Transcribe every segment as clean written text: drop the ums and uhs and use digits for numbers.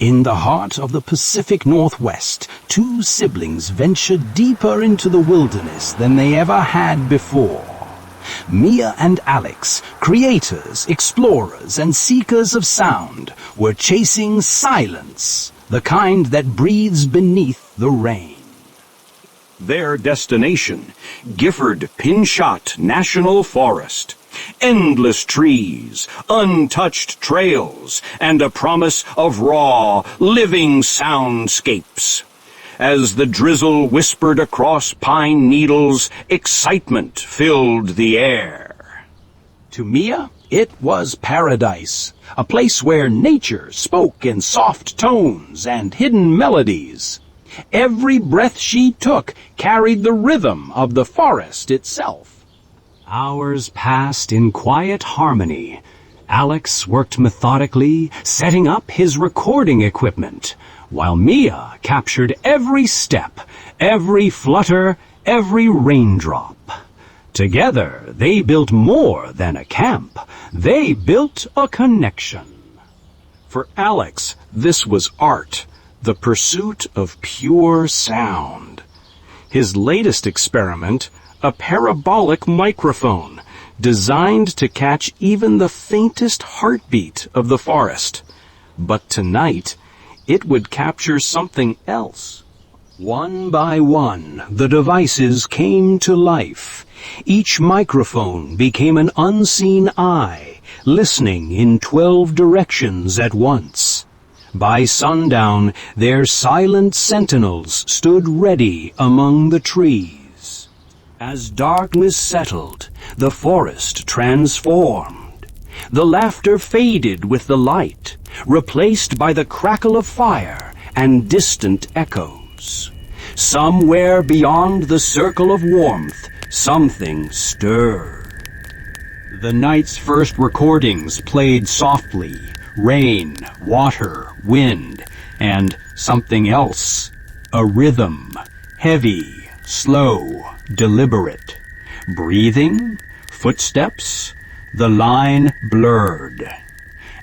In the heart of the Pacific Northwest, two siblings ventured deeper into the wilderness than they ever had before. Mia and Alex, creators, explorers, and seekers of sound, were chasing silence, the kind that breathes beneath the rain. Their destination, Gifford-Pinchot National Forest. Endless trees, untouched trails, and a promise of raw, living soundscapes. As the drizzle whispered across pine needles, excitement filled the air. To Mia, it was paradise, a place where nature spoke in soft tones and hidden melodies. Every breath she took carried the rhythm of the forest itself. Hours passed in quiet harmony. Alex worked methodically, setting up his recording equipment, while Mia captured every step, every flutter, every raindrop. Together, they built more than a camp. They built a connection. For Alex, this was art, the pursuit of pure sound. His latest experiment, a parabolic microphone, designed to catch even the faintest heartbeat of the forest. But tonight, it would capture something else. One by one, the devices came to life. Each microphone became an unseen eye, listening in 12 directions at once. By sundown, their silent sentinels stood ready among the trees. As darkness settled, the forest transformed. The laughter faded with the light, replaced by the crackle of fire and distant echoes. Somewhere beyond the circle of warmth, something stirred. The night's first recordings played softly, rain, water, wind, and something else, a rhythm, heavy, slow, deliberate. Breathing, footsteps, the line blurred.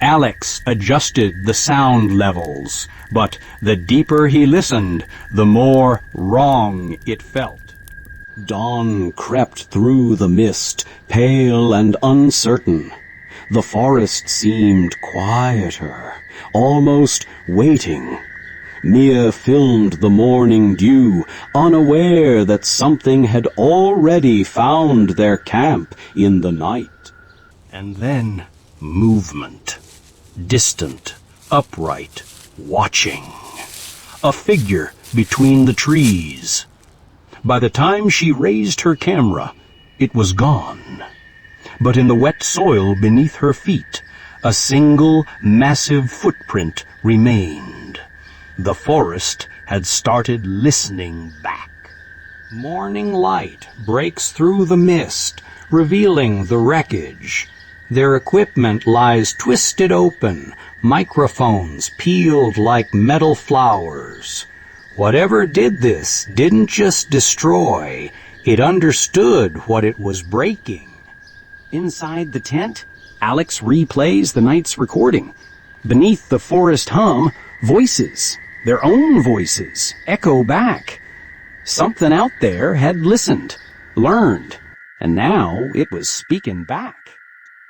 Alex adjusted the sound levels, but the deeper he listened, the more wrong it felt. Dawn crept through the mist, pale and uncertain. The forest seemed quieter, almost waiting. Mia filmed the morning dew, unaware that something had already found their camp in the night. And then movement. Distant, upright, watching. A figure between the trees. By the time she raised her camera, it was gone. But in the wet soil beneath her feet, a single massive footprint remained. The forest had started listening back. Morning light breaks through the mist, revealing the wreckage. Their equipment lies twisted open, microphones peeled like metal flowers. Whatever did this didn't just destroy, it understood what it was breaking. Inside the tent, Alex replays the night's recording. Beneath the forest hum, voices, their own voices, echo back. Something out there had listened, learned, and now it was speaking back.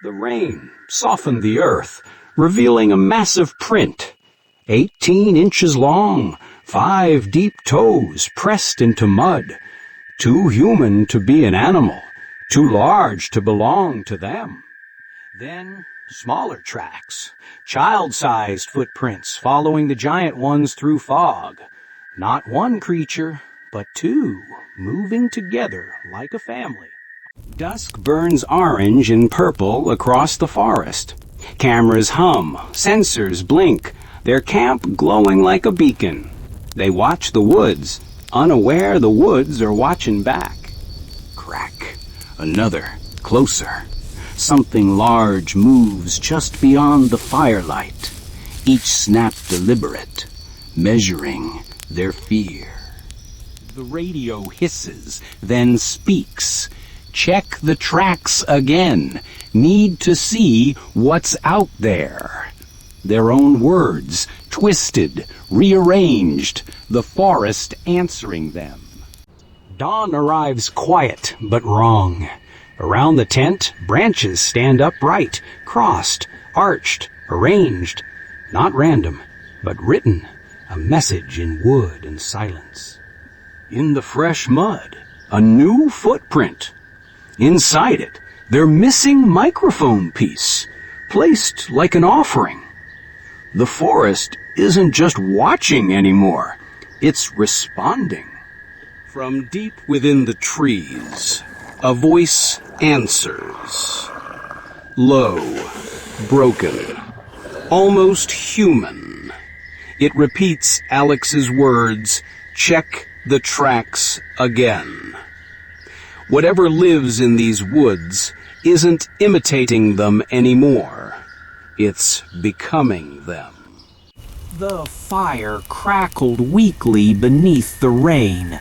The rain softened the earth, revealing a massive print, 18 inches long, 5 deep toes pressed into mud, too human to be an animal, too large to belong to them. Then smaller tracks, child-sized footprints following the giant ones through fog. Not one creature, but two, moving together like a family. Dusk burns orange and purple across the forest. Cameras hum, sensors blink, their camp glowing like a beacon. They watch the woods, unaware the woods are watching back. Crack. Another, closer. Something large moves just beyond the firelight, each snap deliberate, measuring their fear. The radio hisses, then speaks. Check the tracks again. Need to see what's out there. Their own words, twisted, rearranged, the forest answering them. Dawn arrives quiet but wrong. Around the tent, branches stand upright, crossed, arched, arranged. Not random, but written, a message in wood and silence. In the fresh mud, a new footprint. Inside it, their missing microphone piece, placed like an offering. The forest isn't just watching anymore, it's responding. From deep within the trees, a voice answers. Low, broken, almost human. It repeats Alex's words, "Check the tracks again." Whatever lives in these woods isn't imitating them anymore. It's becoming them. The fire crackled weakly beneath the rain.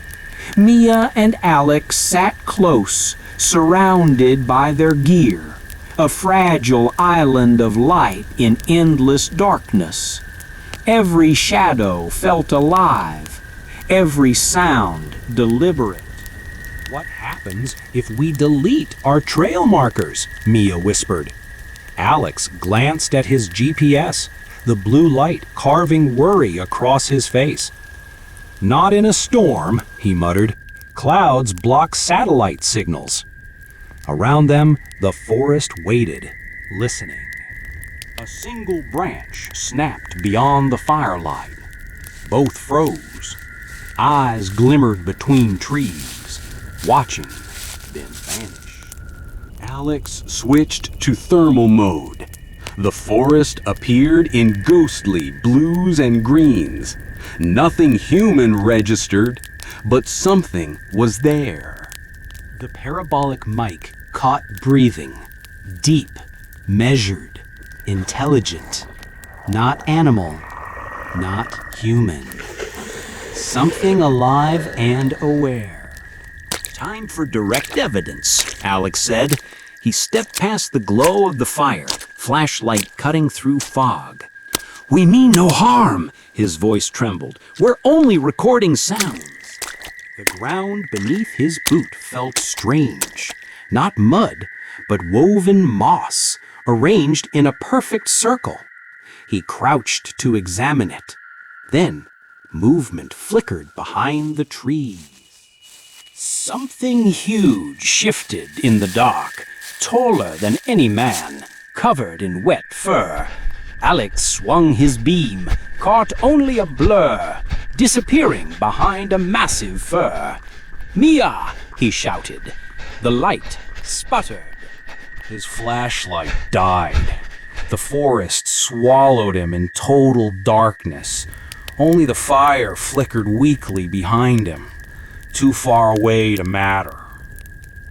Mia and Alex sat close, surrounded by their gear, a fragile island of light in endless darkness. Every shadow felt alive, every sound deliberate. "What happens if we delete our trail markers?" Mia whispered. Alex glanced at his GPS, the blue light carving worry across his face. "Not in a storm," he muttered. "Clouds block satellite signals." Around them, the forest waited, listening. A single branch snapped beyond the firelight. Both froze. Eyes glimmered between trees, watching, then vanished. Alex switched to thermal mode. The forest appeared in ghostly blues and greens. Nothing human registered, but something was there. The parabolic mic caught breathing, deep, measured, intelligent, not animal, not human. Something alive and aware. "Time for direct evidence," Alex said. He stepped past the glow of the fire, flashlight cutting through fog. "We mean no harm," his voice trembled. "We're only recording sounds." The ground beneath his boot felt strange. Not mud, but woven moss, arranged in a perfect circle. He crouched to examine it. Then, movement flickered behind the trees. Something huge shifted in the dark, taller than any man, covered in wet fur. Alex swung his beam, caught only a blur, disappearing behind a massive fir. "Mia!" he shouted. The light sputtered. His flashlight died. The forest swallowed him in total darkness. Only the fire flickered weakly behind him, too far away to matter.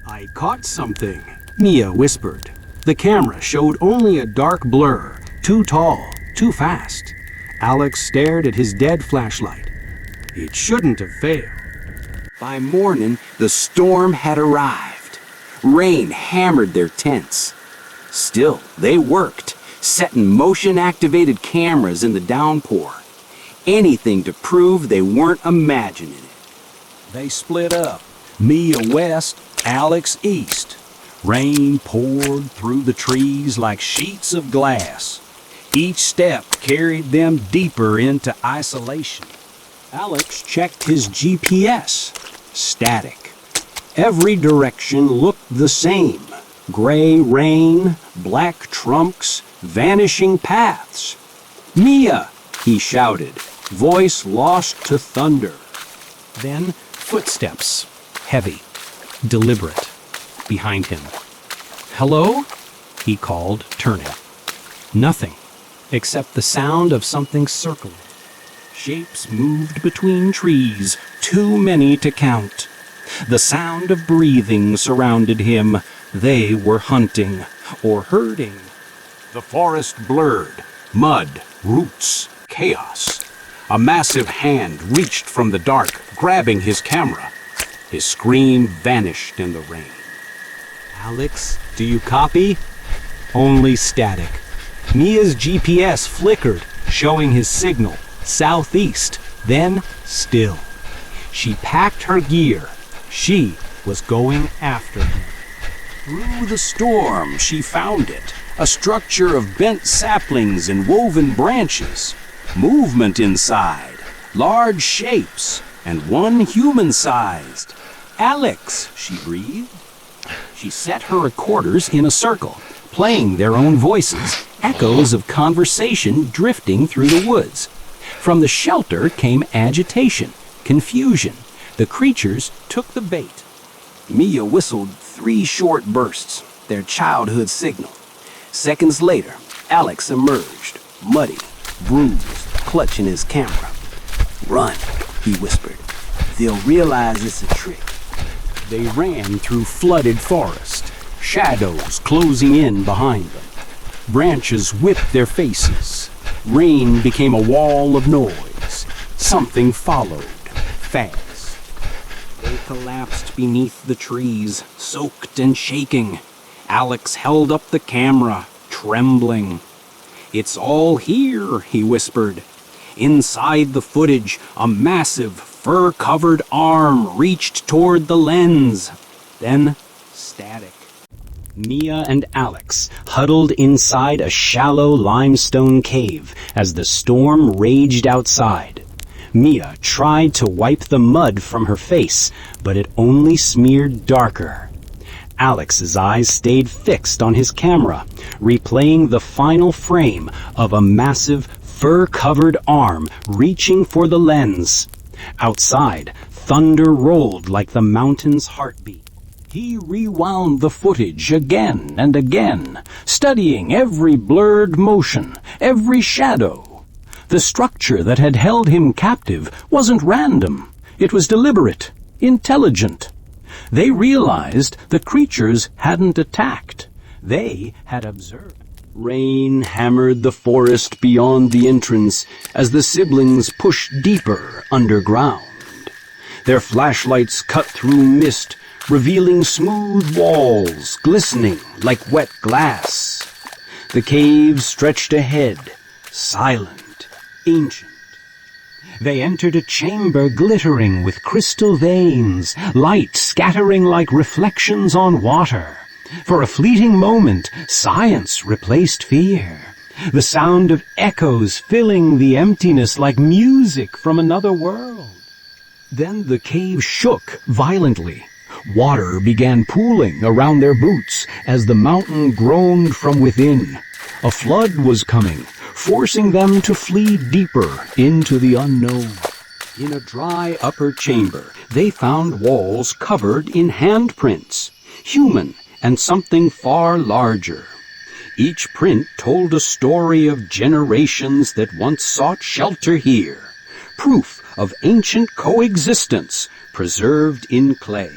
"I caught something," Mia whispered. The camera showed only a dark blur, too tall, too fast. Alex stared at his dead flashlight. It shouldn't have failed. By morning, the storm had arrived. Rain hammered their tents. Still, they worked, setting motion-activated cameras in the downpour. Anything to prove they weren't imagining it. They split up, Mia west, Alex east. Rain poured through the trees like sheets of glass. Each step carried them deeper into isolation. Alex checked his GPS. Static. Every direction looked the same. Gray rain, black trunks, vanishing paths. "Mia!" he shouted, voice lost to thunder. Then footsteps, heavy, deliberate, behind him. "Hello?" he called, turning. Nothing, except the sound of something circling. Shapes moved between trees, too many to count. The sound of breathing surrounded him. They were hunting or herding. The forest blurred. Mud, roots, chaos. A massive hand reached from the dark, grabbing his camera. His scream vanished in the rain. "Alex, do you copy?" Only static. Mia's GPS flickered, showing his signal southeast, then still. She packed her gear. She was going after him. Through the storm, she found it, a structure of bent saplings and woven branches. Movement inside, large shapes, and one human-sized. "Alex," she breathed. She set her recorders in a circle, playing their own voices, echoes of conversation drifting through the woods. From the shelter came agitation, confusion. The creatures took the bait. Mia whistled 3 short bursts, their childhood signal. Seconds later, Alex emerged, muddy, bruised, clutching his camera. "Run," he whispered. "They'll realize it's a trick." They ran through flooded forest, shadows closing in behind them. Branches whipped their faces. Rain became a wall of noise. Something followed, fast. They collapsed beneath the trees, soaked and shaking. Alex held up the camera, trembling. "It's all here," he whispered. Inside the footage, a massive, fur-covered arm reached toward the lens. Then, static. Mia and Alex huddled inside a shallow limestone cave as the storm raged outside. Mia tried to wipe the mud from her face, but it only smeared darker. Alex's eyes stayed fixed on his camera, replaying the final frame of a massive, fur-covered arm reaching for the lens. Outside, thunder rolled like the mountain's heartbeat. He rewound the footage again and again, studying every blurred motion, every shadow. The structure that had held him captive wasn't random. It was deliberate, intelligent. They realized the creatures hadn't attacked. They had observed. Rain hammered the forest beyond the entrance as the siblings pushed deeper underground. Their flashlights cut through mist, revealing smooth walls glistening like wet glass. The cave stretched ahead, silent, ancient. They entered a chamber glittering with crystal veins, light scattering like reflections on water. For a fleeting moment, science replaced fear. The sound of echoes filling the emptiness like music from another world. Then the cave shook violently. Water began pooling around their boots as the mountain groaned from within. A flood was coming, forcing them to flee deeper into the unknown. In a dry upper chamber, they found walls covered in handprints, human and something far larger. Each print told a story of generations that once sought shelter here, proof of ancient coexistence preserved in clay.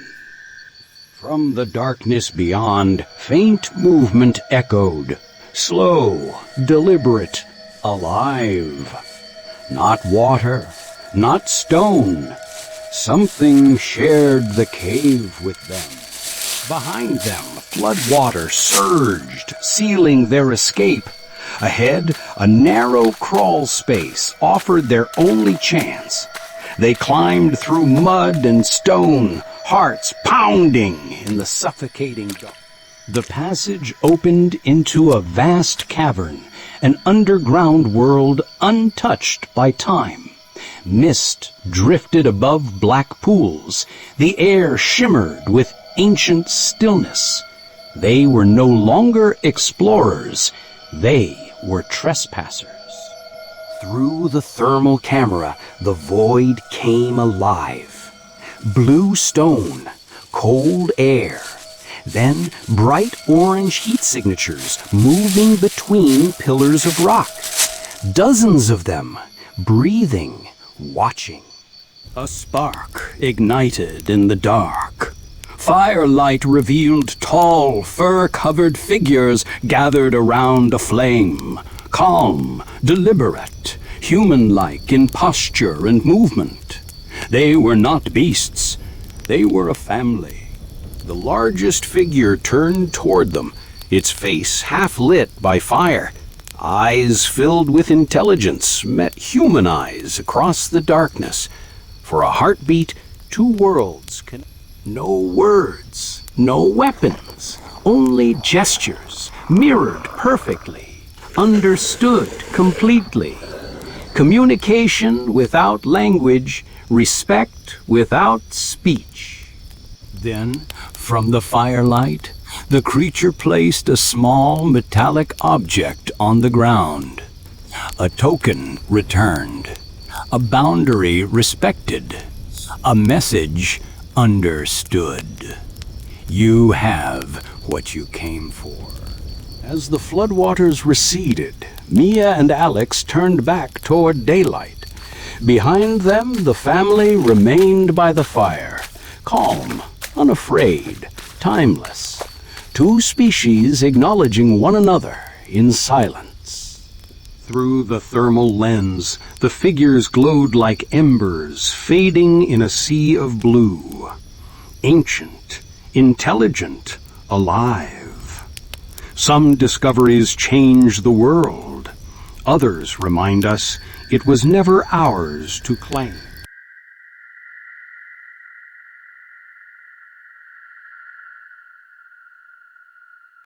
From the darkness beyond, faint movement echoed, slow, deliberate, alive. Not water, not stone. Something shared the cave with them. Behind them, flood water surged, sealing their escape. Ahead, a narrow crawl space offered their only chance. They climbed through mud and stone, hearts pounding in the suffocating dark. The passage opened into a vast cavern, an underground world untouched by time. Mist drifted above black pools. The air shimmered with ancient stillness. They were no longer explorers. They were trespassers. Through the thermal camera, the void came alive. Blue stone, cold air, then bright orange heat signatures moving between pillars of rock. Dozens of them, breathing, watching. A spark ignited in the dark. Firelight revealed tall, fur-covered figures gathered around a flame, calm, deliberate, human-like in posture and movement. They were not beasts. They were a family. The largest figure turned toward them, its face half lit by fire, Eyes filled with intelligence met human eyes across the darkness. For a heartbeat, two worlds connect. No words, no weapons, only gestures, mirrored perfectly, understood completely. Communication without language, respect without speech. Then, from the firelight, the creature placed a small metallic object on the ground. A token returned, a boundary respected, a message understood. You have what you came for. As the floodwaters receded, Mia and Alex turned back toward daylight. Behind them, the family remained by the fire, calm, unafraid, timeless. Two species acknowledging one another in silence. Through the thermal lens, the figures glowed like embers fading in a sea of blue. Ancient, intelligent, alive. Some discoveries change the world. Others remind us it was never ours to claim.